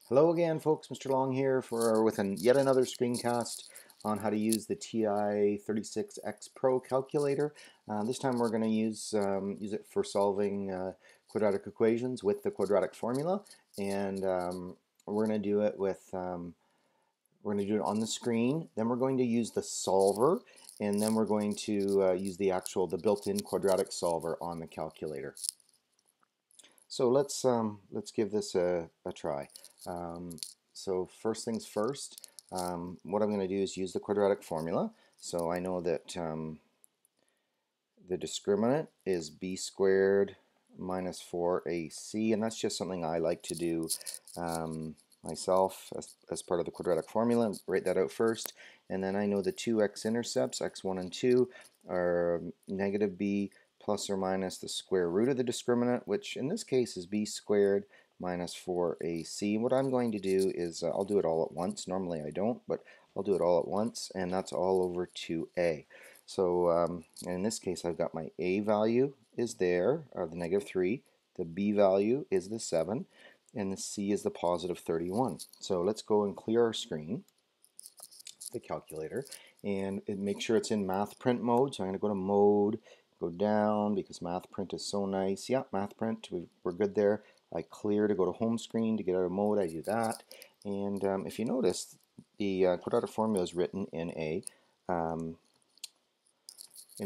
Hello again, folks. Mr. Long here with yet another screencast on how to use the TI36Pro calculator. This time we're going to use it for solving quadratic equations with the quadratic formula, and we're going to do it on the screen. Then we're going to use the solver, and then we're going to use the built-in quadratic solver on the calculator. So let's give this a try. So first things first, what I'm going to do is use the quadratic formula. So I know that the discriminant is b squared minus 4ac, and that's just something I like to do myself as part of the quadratic formula. Write that out first, and then I know the two x-intercepts, x1 and 2, are negative b plus or minus the square root of the discriminant, which in this case is b squared minus 4ac. What I'm going to do is I'll do it all at once. Normally I don't, but I'll do it all at once, and that's all over 2a. So in this case I've got my a value is there, the negative 3, the b value is the 7, and the c is the positive 31. So let's go and clear our screen, the calculator, and make sure it's in math print mode. So I'm going to go to mode, go down because math print is so nice. Yeah, math print, we're good there. I clear to go to home screen. To get out of mode, I do that. And if you notice, the quadratic formula is written in a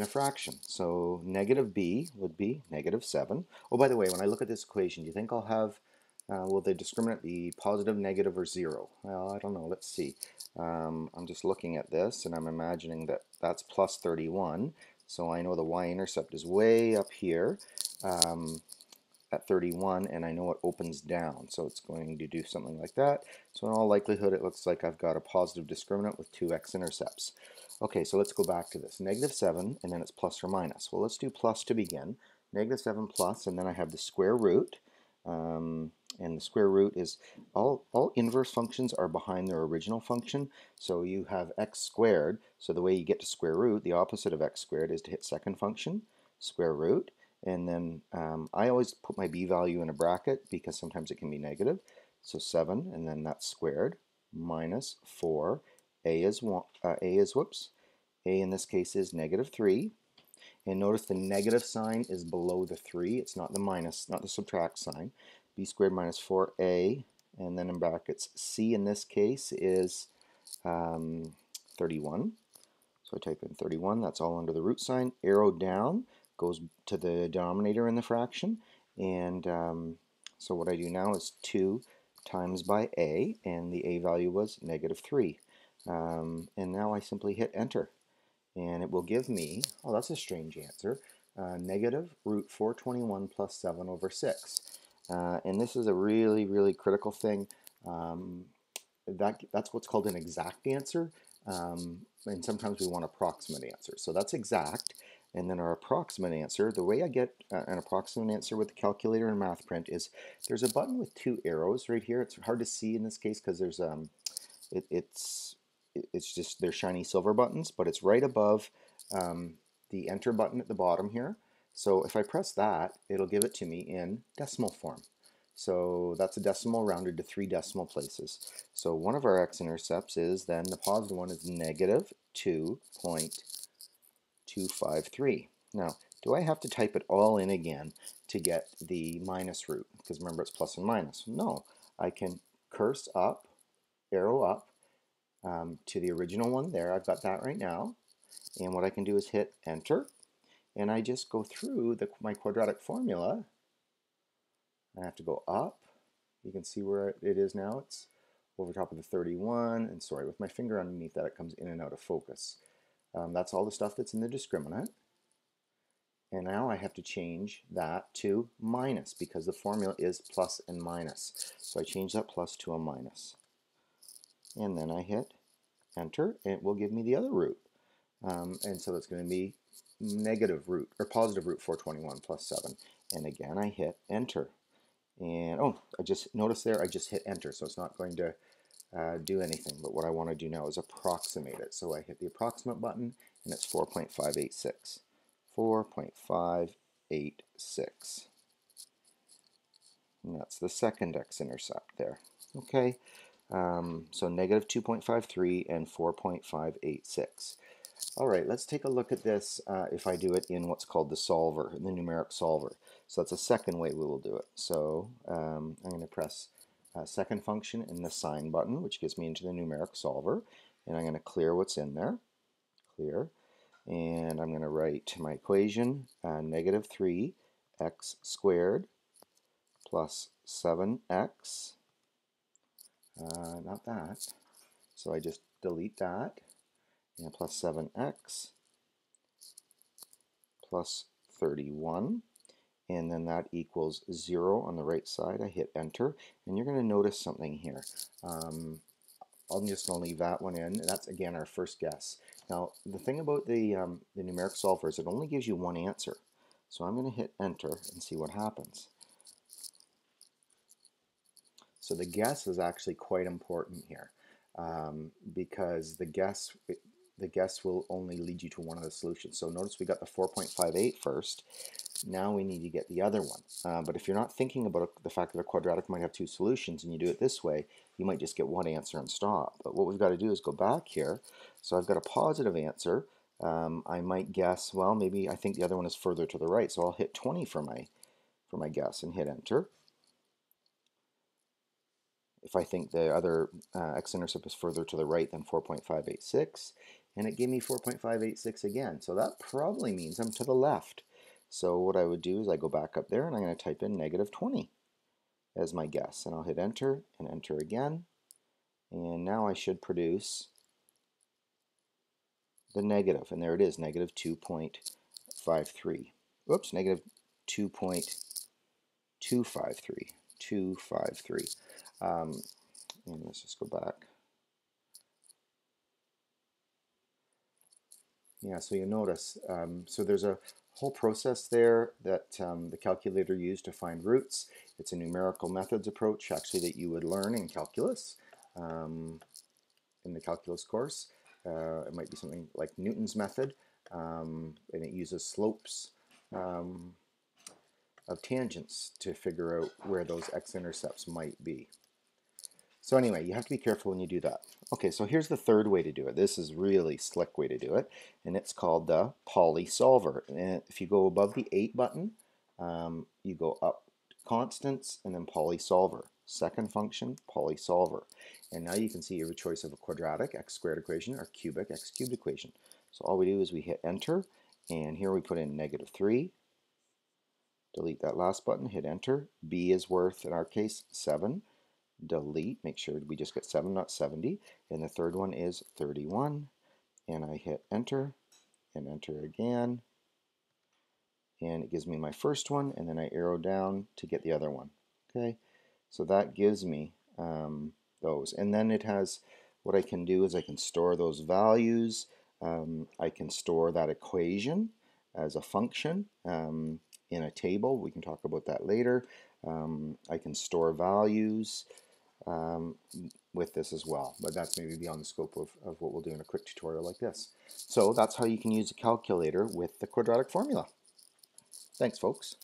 fraction. So negative b would be negative 7. Oh, by the way, when I look at this equation, do you think I'll have, will the discriminant be positive, negative, or 0? Well, I don't know. Let's see. I'm just looking at this, and I'm imagining that that's plus 31. So I know the y-intercept is way up here at 31, and I know it opens down. So it's going to do something like that. So in all likelihood, it looks like I've got a positive discriminant with two x-intercepts. Okay, so let's go back to this. Negative 7, and then it's plus or minus. Well, let's do plus to begin. Negative 7 plus, and then I have the square root. And the square root is, all inverse functions are behind their original function. So you have x squared. So the way you get to square root, the opposite of x squared is to hit second function, square root. And then I always put my b value in a bracket because sometimes it can be negative. So 7, and then that's squared, minus 4. A is in this case is negative 3. And notice the negative sign is below the 3. It's not the minus, not the subtract sign. B squared minus 4a, and then in brackets c in this case is 31. So I type in 31. That's all under the root sign. Arrow down goes to the denominator in the fraction. And so what I do now is 2 times by a, and the a value was negative 3. And now I simply hit enter. And it will give me, oh, that's a strange answer, negative root 421 plus 7 over 6. And this is a really, really critical thing. That's what's called an exact answer. And sometimes we want approximate answer. So that's exact. And then our approximate answer, the way I get an approximate answer with the calculator and math print is there's a button with 2 arrows right here. It's hard to see in this case because there's it's just they're shiny silver buttons, but it's right above the enter button at the bottom here. So if I press that, it'll give it to me in decimal form. So that's a decimal rounded to 3 decimal places. So one of our x-intercepts is then the positive one is negative 2.253. Now, do I have to type it all in again to get the minus root? Because remember, it's plus and minus. No, I can curse up, arrow up, to the original one there. I've got that right now. And what I can do is hit enter. And I just go through my quadratic formula. I have to go up. You can see where it is now. It's over top of the 31. And sorry, with my finger underneath that, it comes in and out of focus. That's all the stuff that's in the discriminant. And now I have to change that to minus because the formula is plus and minus. So I change that plus to a minus. And then I hit enter, and it will give me the other root. And so it's going to be negative root, or positive root 421 plus 7. And again, I hit enter. And oh, I just noticed there, I just hit enter, so it's not going to do anything. But what I want to do now is approximate it. So I hit the approximate button, and it's 4.586. 4.586. And that's the second x-intercept there. Okay, so negative 2.53 and 4.586. All right, let's take a look at this if I do it in what's called the solver, the numeric solver. So that's a second way we will do it. So I'm going to press second function in the sign button, which gets me into the numeric solver, and I'm going to clear what's in there, clear, and I'm going to write my equation, negative 3x squared plus 7x, not that, so I just delete that, and plus 7x plus 31, and then that equals 0 on the right side. I hit enter, and you're going to notice something here. I'm just going to leave that one in. That's, again, our first guess. Now, the thing about the numeric solver is it only gives you one answer. So I'm going to hit enter and see what happens. So the guess is actually quite important here, because the guess will only lead you to one of the solutions. So notice we got the 4.58 first. Now we need to get the other one. But if you're not thinking about the fact that a quadratic might have two solutions and you do it this way, you might just get one answer and stop. But what we've got to do is go back here. So I've got a positive answer. I might guess, well, maybe I think the other one is further to the right, so I'll hit 20 for my guess and hit enter. If I think the other x-intercept is further to the right than 4.586, and it gave me 4.586 again. So that probably means I'm to the left. So what I would do is I go back up there and I'm going to type in negative 20 as my guess, and I'll hit enter and enter again, and now I should produce the negative, and there it is, negative 2.53. Whoops, negative 2.253. And let's just go back. Yeah, so you notice, so there's a whole process there that the calculator used to find roots. It's a numerical methods approach, actually, that you would learn in calculus, in the calculus course. It might be something like Newton's method, and it uses slopes of tangents to figure out where those x-intercepts might be. So anyway, you have to be careful when you do that. Okay, so here's the third way to do it. This is really slick way to do it, and it's called the poly solver. And if you go above the 8 button, you go up constants and then poly solver. Second function, poly solver. And now you can see you have a choice of a quadratic x squared equation or cubic x cubed equation. So all we do is we hit enter, and here we put in negative 3. Delete that last button, hit enter. B is worth, in our case, 7. Delete, make sure we just get 7, not 70. And the third one is 31. And I hit enter and enter again. And it gives me my first one, and then I arrow down to get the other one. Okay, so that gives me those. And then it has, what I can do is I can store those values. I can store that equation as a function in a table. We can talk about that later. I can store values with this as well, but that's maybe beyond the scope of what we'll do in a quick tutorial like this. So that's how you can use a calculator with the quadratic formula. Thanks, folks.